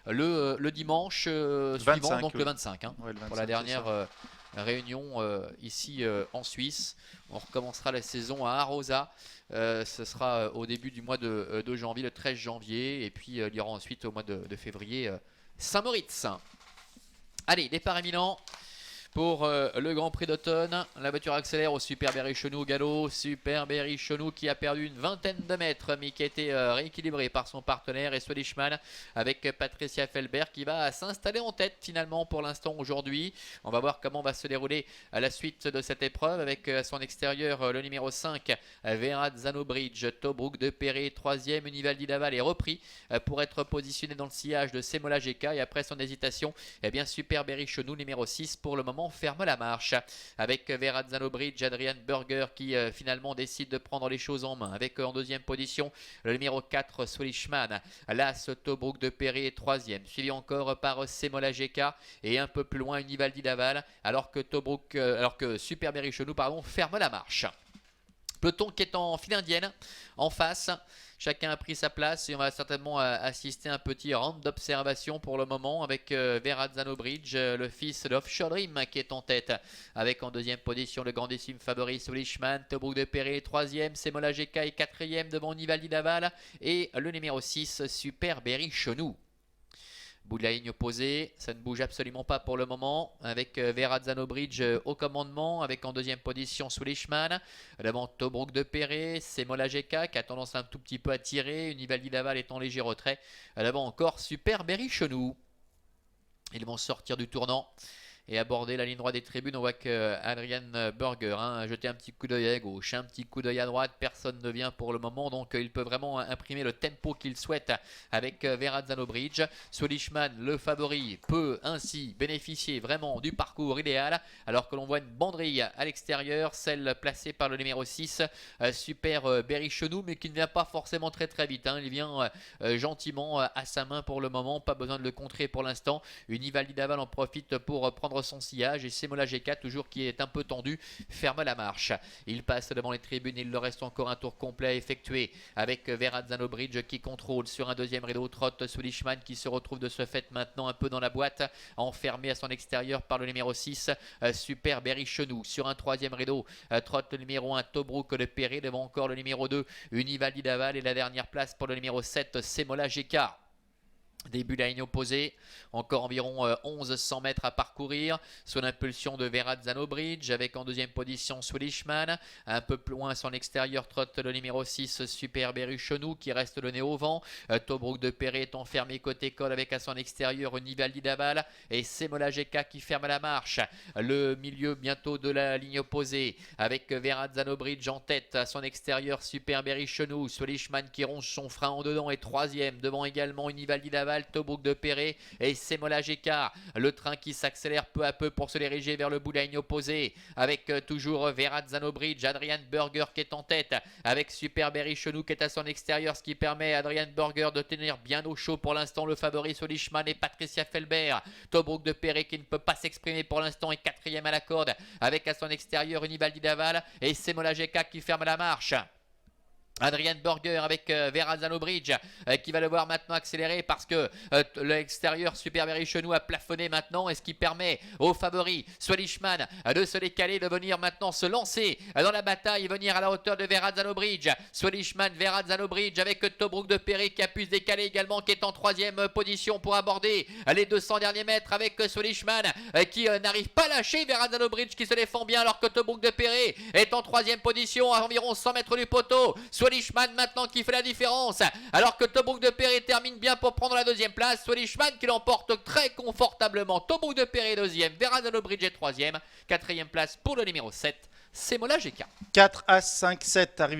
sera le dimanche suivant, donc le 25, hein, ouais, le 25 pour la dernière réunion ici en Suisse. On recommencera la saison à Arosa. Ce sera au début du mois de janvier, le 13 janvier. Et puis il y aura ensuite au mois de février Saint-Moritz. Allez, départ éminent pour le Grand Prix d'automne. La voiture accélère au Super Berry-Chenou au galop. Super Berry-Chenou qui a perdu une vingtaine de mètres, mais qui a été rééquilibré par son partenaire et Swedichman avec Patricia Felbert qui va s'installer en tête finalement pour l'instant aujourd'hui. On va voir comment va se dérouler à la suite de cette épreuve avec à son extérieur le numéro 5 Verrazzano Bridge. Tobruk de Perret 3e. Univaldi Laval est repris pour être positionné dans le sillage de Semola GK, et après son hésitation, eh bien Super Berry-Chenou numéro 6 pour le moment ferme la marche avec Verrazzano Bridge, Adrian Berger qui finalement décide de prendre les choses en main avec en deuxième position le numéro 4 Swedichman, l'As Tobruk de Perret 3e, suivi encore par Semola GK et un peu plus loin Univaldi Laval, alors que Super Berry-Chenou ferme la marche. Peloton qui est en file indienne en face. Chacun a pris sa place et on va certainement assister à un petit round d'observation pour le moment avec Verrazzano Bridge, le fils de Offshore Dream qui est en tête. Avec en deuxième position le grandissime favori Swedichman, Tobruk de Perret 3e, Semola GK est 4e devant Univaldi Laval et le numéro 6 Super Berry-Chenou. Bout de la ligne opposée, ça ne bouge absolument pas pour le moment avec Verrazzano Bridge au commandement, avec en deuxième position Swedichman, devant Tobruk de Perret, Semola GK qui a tendance un tout petit peu à tirer, Univaldi Laval est en léger retrait, devant encore Super Berry-Chenou. Ils vont sortir du tournant et aborder la ligne droite des tribunes. On voit que Adrian Berger a jeté un petit coup d'œil à gauche, un petit coup d'œil à droite, personne ne vient pour le moment, donc il peut vraiment imprimer le tempo qu'il souhaite avec Verrazzano Bridge. Swedichman, le favori, peut ainsi bénéficier vraiment du parcours idéal, alors que l'on voit une banderille à l'extérieur, celle placée par le numéro 6 Super Berry-Chenou, mais qui ne vient pas forcément très vite, hein. Il vient gentiment à sa main pour le moment, pas besoin de le contrer pour l'instant. Univaldi Laval en profite pour prendre son sillage et Semola GK, toujours qui est un peu tendu, ferme la marche. Il passe devant les tribunes, il leur reste encore un tour complet à effectuer avec Verrazzano Bridge qui contrôle sur un deuxième rideau, trotte Swedichman qui se retrouve de ce fait maintenant un peu dans la boîte, enfermé à son extérieur par le numéro 6 Super Berry-Chenou. Sur un troisième rideau, trotte le numéro 1 Tobruk de Perret, devant encore le numéro 2 Univaldi Laval et la dernière place pour le numéro 7 Semola GK. Début de la ligne opposée, encore environ 1100 mètres à parcourir sous l'impulsion de Verrazzano Bridge avec en deuxième position Swedichman. Un peu plus loin à son extérieur trotte le numéro 6 Super Berry-Chenou qui reste le nez au vent. Tobruk de Perret est enfermé côté col avec à son extérieur Univaldi Laval et Semola GK qui ferme la marche. Le milieu bientôt de la ligne opposée avec Verrazzano Bridge en tête, à son extérieur Super Berry-Chenou. Swedichman qui ronge son frein en dedans est troisième devant également Univaldi Laval, Tobruk de Perret et Semola GK. Le train qui s'accélère peu à peu pour se diriger vers le bout de la ligne opposée avec toujours Verrazzano Bridge, Adrian Berger qui est en tête avec Super Berry-Chenou qui est à son extérieur, ce qui permet à Adrian Berger de tenir bien au chaud pour l'instant le favori Swedichman et Patricia Felbert. Tobruk de Perret qui ne peut pas s'exprimer pour l'instant est quatrième à la corde avec à son extérieur Univaldi Laval et Semola GK qui ferme la marche. Adrian Berger avec Verrazzano Bridge qui va le voir maintenant accélérer parce que l'extérieur Super Berry-Chenou a plafonné maintenant, et ce qui permet au favori Swedichman de se décaler, de venir maintenant se lancer dans la bataille et venir à la hauteur de Verrazzano Bridge. Swedichman, Verrazzano Bridge avec Tobruk de Perret qui a pu se décaler également, qui est en troisième position pour aborder les 200 derniers mètres avec Swedichman qui n'arrive pas à lâcher Verrazzano Bridge qui se défend bien, alors que Tobruk de Perret est en troisième position à environ 100 mètres du poteau. Swedichman maintenant qui fait la différence, alors que Tobruk de Perret termine bien pour prendre la deuxième place. Swedichman qui l'emporte très confortablement. Tobruk de Perret deuxième, Verrazzano Bridge est troisième. Quatrième place pour le numéro 7 Semola GK. 4 As 5 7 arrivé